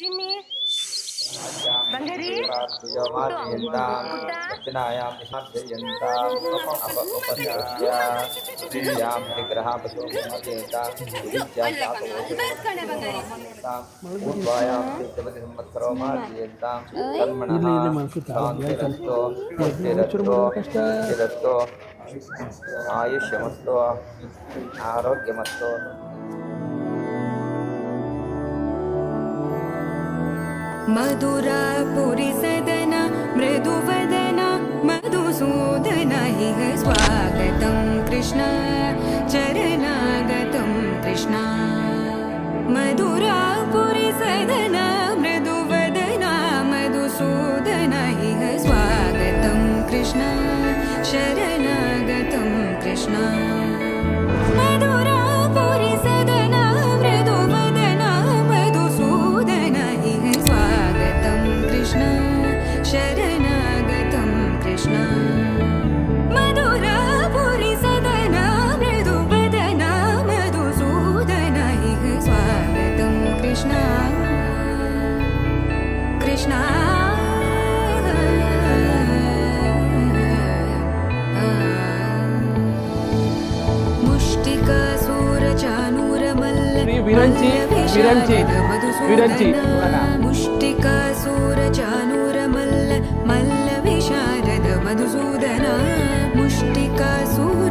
ಚಿನ್ನಿ ಬಂಗಾರಿ ಆಯುಷ್ಯಮಸ್ತು ಆರೋಗ್ಯಮಸ್ತು. मधुरापुरी सदन मृदुवदन मधुसूदन इह स्वागतं कृष्ण चरणागतं कृष्ण. मधुरापुरी सदन मृदुवदन मधुसूदन इह स्वागतं कृष्ण शरणागतं कृष्ण. मधुरापुरी सदन मृदुवदन मधुसूदन इह स्वागतं कृष्ण शरणागतं कृष्ण. मधुरापुरी सदन मृदुवदन मधुसूदन इह स्वागतं कृष्ण कृष्ण. विरंची मुष्टिकासूरचानूरमल्ल मल्ल विशारद मधुसूदन. मुष्टिकासूर